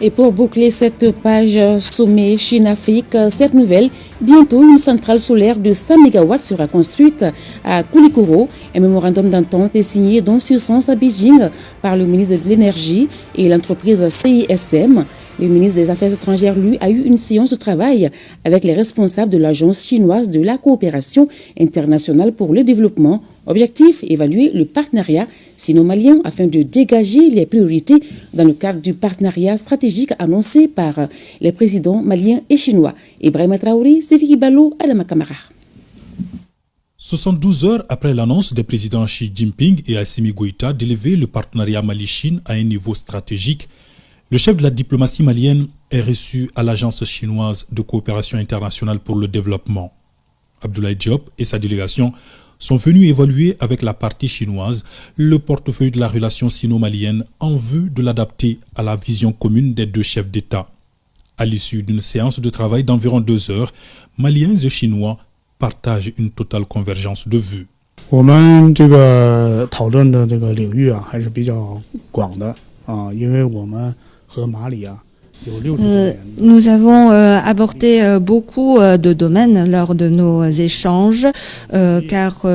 Et pour boucler cette page sommet Chine-Afrique, cette nouvelle, bientôt une centrale solaire de 100 MW sera construite à Koulikoro. Un mémorandum d'entente est signé dans ce sens à Beijing par le ministre de l'Énergie et l'entreprise CISM. Le ministre des Affaires étrangères, lui, a eu une séance de travail avec les responsables de l'Agence chinoise de la coopération internationale pour le développement. Objectif, évaluer le partenariat sino-malien afin de dégager les priorités dans le cadre du partenariat stratégique annoncé par les présidents maliens et chinois. Ibrahima Traoré, Sidi Balo, Adama Kamara. 72 heures après l'annonce des présidents Xi Jinping et Assimi Goïta d'élever le partenariat Mali-Chine à un niveau stratégique, le chef de la diplomatie malienne est reçu à l'Agence chinoise de coopération internationale pour le développement. Abdoulaye Diop et sa délégation sont venus évaluer avec la partie chinoise le portefeuille de la relation sino-malienne en vue de l'adapter à la vision commune des deux chefs d'État. À l'issue d'une séance de travail d'environ 2 heures, Maliens et Chinois partagent une totale convergence de vues. 我们这个讨论的这个领域啊，还是比较广的啊，因为我们和马里啊 Nous avons abordé beaucoup de domaines lors de nos échanges, car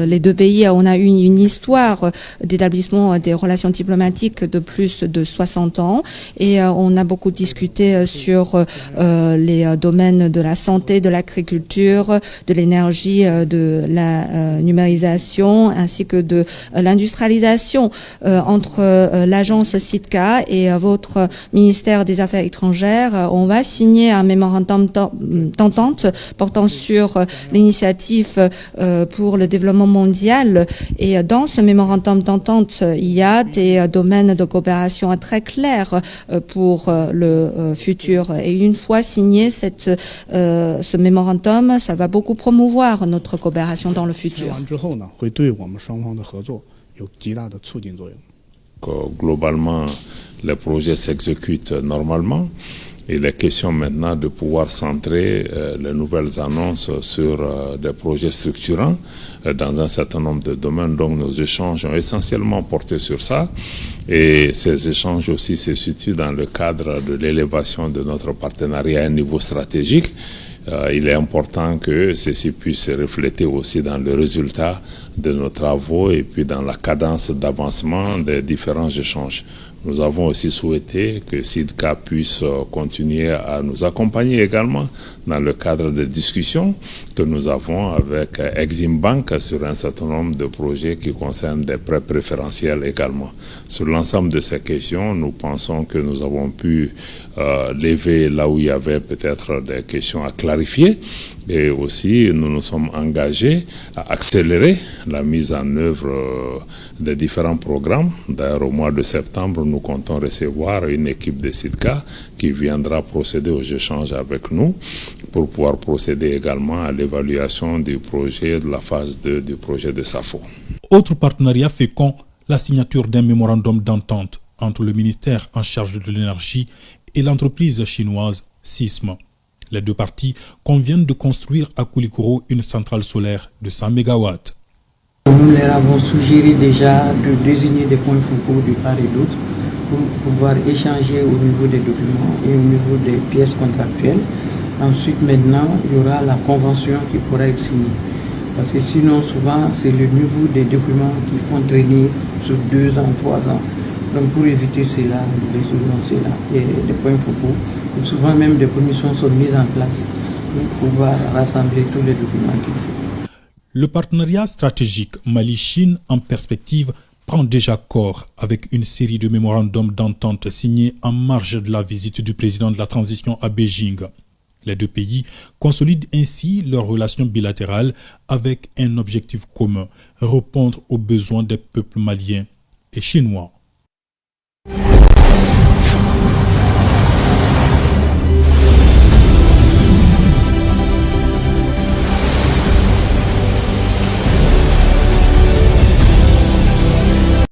les deux pays, on a eu une histoire d'établissement des relations diplomatiques de plus de 60 ans, et on a beaucoup discuté sur les domaines de la santé, de l'agriculture, de l'énergie, de la numérisation, ainsi que de l'industrialisation. Entre l'agence SIDCA et votre ministère des Affaires étrangères, on va signer un mémorandum d'entente portant sur l'initiative pour le développement mondial. Et dans ce mémorandum d'entente, il y a des domaines de coopération très clairs pour le futur. Et une fois signé ce mémorandum, ça va beaucoup promouvoir notre coopération dans le futur. Globalement, les projets s'exécutent normalement. Il est question maintenant de pouvoir centrer les nouvelles annonces sur des projets structurants dans un certain nombre de domaines. Donc nos échanges ont essentiellement porté sur ça. Et ces échanges aussi se situent dans le cadre de l'élévation de notre partenariat à un niveau stratégique. Il est important que ceci puisse se refléter aussi dans le résultat de nos travaux et puis dans la cadence d'avancement des différents échanges. Nous avons aussi souhaité que SIDCA puisse continuer à nous accompagner également dans le cadre des discussions que nous avons avec Exim Bank sur un certain nombre de projets qui concernent des prêts préférentiels également. Sur l'ensemble de ces questions, nous pensons que nous avons pu lever là où il y avait peut-être des questions à clarifier. Et aussi, nous nous sommes engagés à accélérer la mise en œuvre des différents programmes. D'ailleurs, au mois de septembre, nous comptons recevoir une équipe de SIDCA qui viendra procéder aux échanges avec nous pour pouvoir procéder également à l'évaluation du projet, de la phase 2 du projet de SAFO. Autre partenariat fécond, la signature d'un mémorandum d'entente entre le ministère en charge de l'énergie et l'entreprise chinoise SISM. Les deux parties conviennent de construire à Koulikoro une centrale solaire de 100 MW. Nous leur avons suggéré déjà de désigner des points focaux de part et d'autre pour pouvoir échanger au niveau des documents et au niveau des pièces contractuelles. Ensuite, maintenant, il y aura la convention qui pourra être signée. Parce que sinon, souvent, c'est le niveau des documents qui font traîner sur 2 ans, 3 ans. Donc, pour éviter cela, et des points focaux, souvent même des commissions sont mises en place pour pouvoir rassembler tous les documents qu'il faut. Le partenariat stratégique Mali-Chine en perspective prend déjà corps avec une série de mémorandums d'entente signés en marge de la visite du président de la transition à Beijing. Les deux pays consolident ainsi leurs relations bilatérales avec un objectif commun, répondre aux besoins des peuples maliens et chinois.